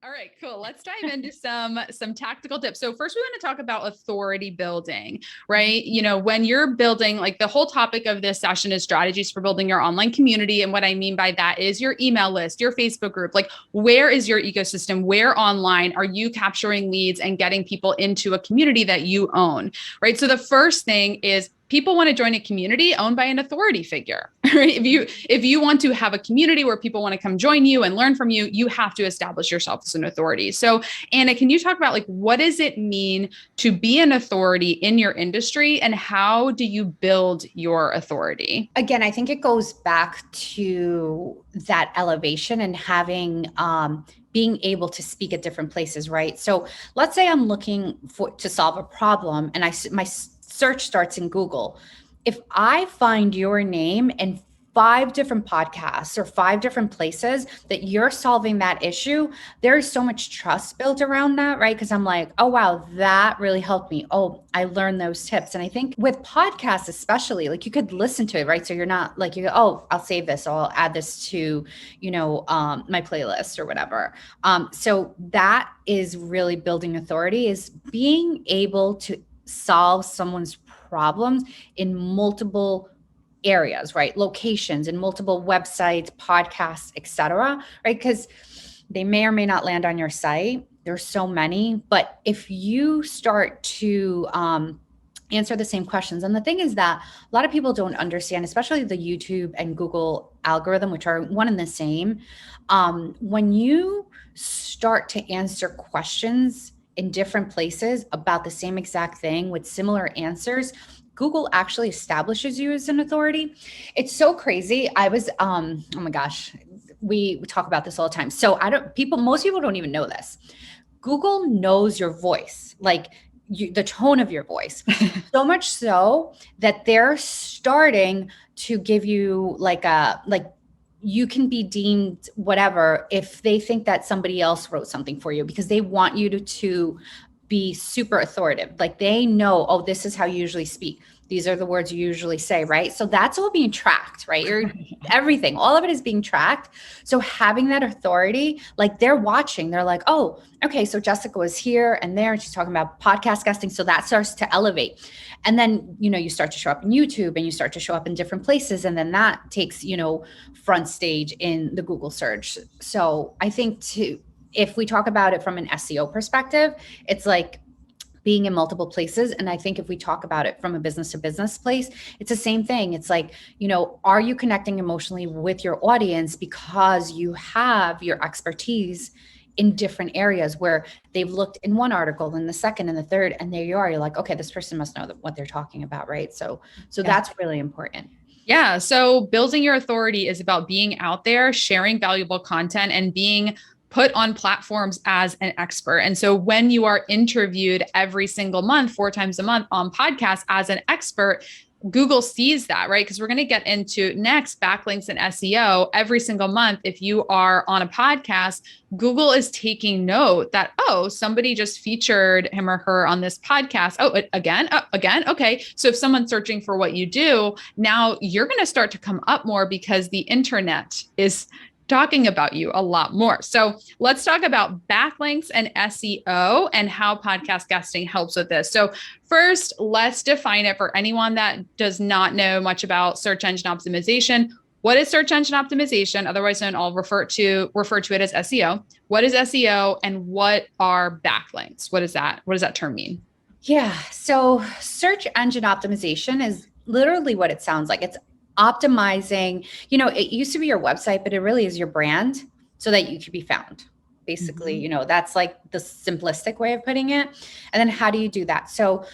All right, cool. Let's dive into some tactical tips. So first we want to talk about authority building, right? You know, when you're building, like the whole topic of this session is strategies for building your online community. And what I mean by that is your email list, your Facebook group, like where is your ecosystem? Where online are you capturing leads and getting people into a community that you own, right? So the first thing is people want to join a community owned by an authority figure, right? If you want to have a community where people want to come join you and learn from you, you have to establish yourself as an authority. So, Anna, can you talk about like what does it mean to be an authority in your industry and how do you build your authority? Again, I think it goes back to that elevation and having being able to speak at different places, right? So let's say I'm looking to solve a problem and my search starts in Google. If I find your name in 5 different podcasts or 5 different places that you're solving that issue, there's so much trust built around that, right? Because I'm like, oh, wow, that really helped me. Oh, I learned those tips. And I think with podcasts, especially, like you could listen to it, right? So you're not like, you go, oh, I'll save this. Or I'll add this to, my playlist or whatever. So that is really building authority, is being able to solve someone's problems in multiple areas, right? Locations and multiple websites, podcasts, etc. Right? Because they may or may not land on your site. There's so many, but if you start to answer the same questions, and the thing is that a lot of people don't understand, especially the YouTube and Google algorithm, which are one and the same. When you start to answer questions in different places about the same exact thing with similar answers, Google actually establishes you as an authority. It's so crazy. I was, oh my gosh, we talk about this all the time. So most people don't even know this. Google knows your voice, like the tone of your voice, so much so that they're starting to give you like you can be deemed whatever if they think that somebody else wrote something for you, because they want you to be super authoritative. Like they know, oh, this is how you usually speak. These are the words you usually say, right? So that's all being tracked, right? Everything, all of it is being tracked. So having that authority, like they're watching, they're like, oh, okay, so Jessica was here and there, and she's talking about podcast guesting. So that starts to elevate. And then, you start to show up in YouTube and you start to show up in different places. And then that takes, front stage in the Google search. So I think if we talk about it from an SEO perspective, it's like being in multiple places. And I think if we talk about it from a business to business place, it's the same thing. It's like, are you connecting emotionally with your audience because you have your expertise in different areas where they've looked in one article and the second and the third, and there you are, you're like, okay, this person must know what they're talking about, right? So that's really important. Yeah. So building your authority is about being out there, sharing valuable content, and being put on platforms as an expert. And so when you are interviewed every single month, 4 times a month on podcasts as an expert, Google sees that, right? Because we're going to get into next backlinks and SEO every single month. If you are on a podcast, Google is taking note that, oh, somebody just featured him or her on this podcast. Oh, again. Okay. So if someone's searching for what you do, now you're going to start to come up more because the internet is talking about you a lot more. So let's talk about backlinks and SEO and how podcast guesting helps with this. So first, let's define it for anyone that does not know much about search engine optimization. What is search engine optimization? Otherwise known, I'll refer to it as SEO. What is SEO and what are backlinks? What is that? What does that term mean? Yeah. So search engine optimization is literally what it sounds like. It's optimizing, it used to be your website, but it really is your brand so that you can be found. Basically, that's like the simplistic way of putting it. And then how do you do that? So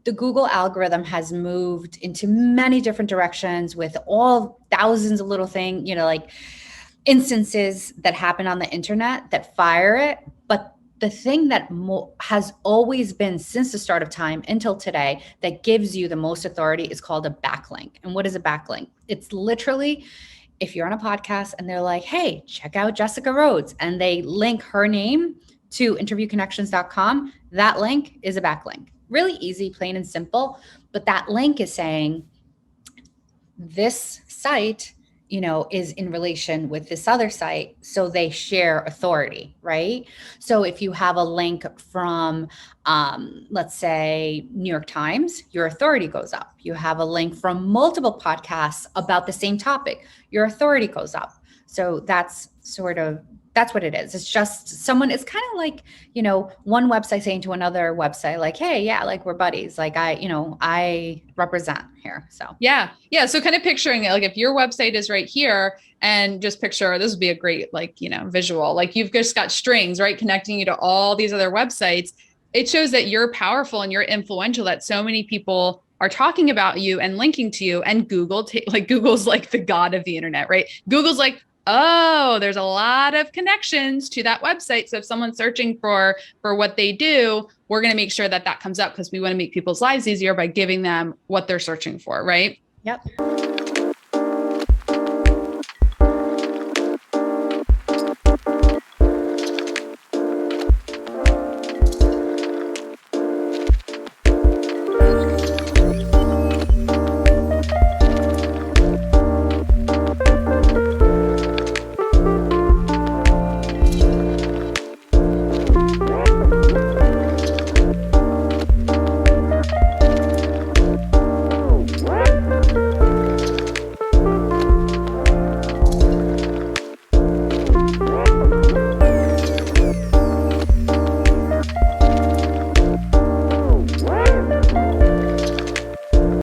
the Google algorithm has moved into many different directions with all thousands of little things, like instances that happen on the internet that fire it. But the thing that has always been since the start of time until today that gives you the most authority is called a backlink. And what is a backlink? It's literally if you're on a podcast and they're like, hey, check out Jessica Rhodes, and they link her name to interviewconnections.com, that link is a backlink. Really easy, plain and simple. But that link is saying this site is in relation with this other site. So they share authority, right? So if you have a link from, let's say, New York Times, your authority goes up. You have a link from multiple podcasts about the same topic, your authority goes up. So that's what it is. It's just someone, it's kind of like, one website saying to another website, like, hey, yeah, like we're buddies. Like I represent here. So Yeah. Yeah. So kind of picturing it, like if your website is right here and just picture, this would be a great, visual, like you've just got strings, right? Connecting you to all these other websites. It shows that you're powerful and you're influential, that so many people are talking about you and linking to you. And Google's like the god of the internet, right? Google's like, oh, there's a lot of connections to that website. So if someone's searching for what they do, we're going to make sure that that comes up because we want to make people's lives easier by giving them what they're searching for, right? Yep.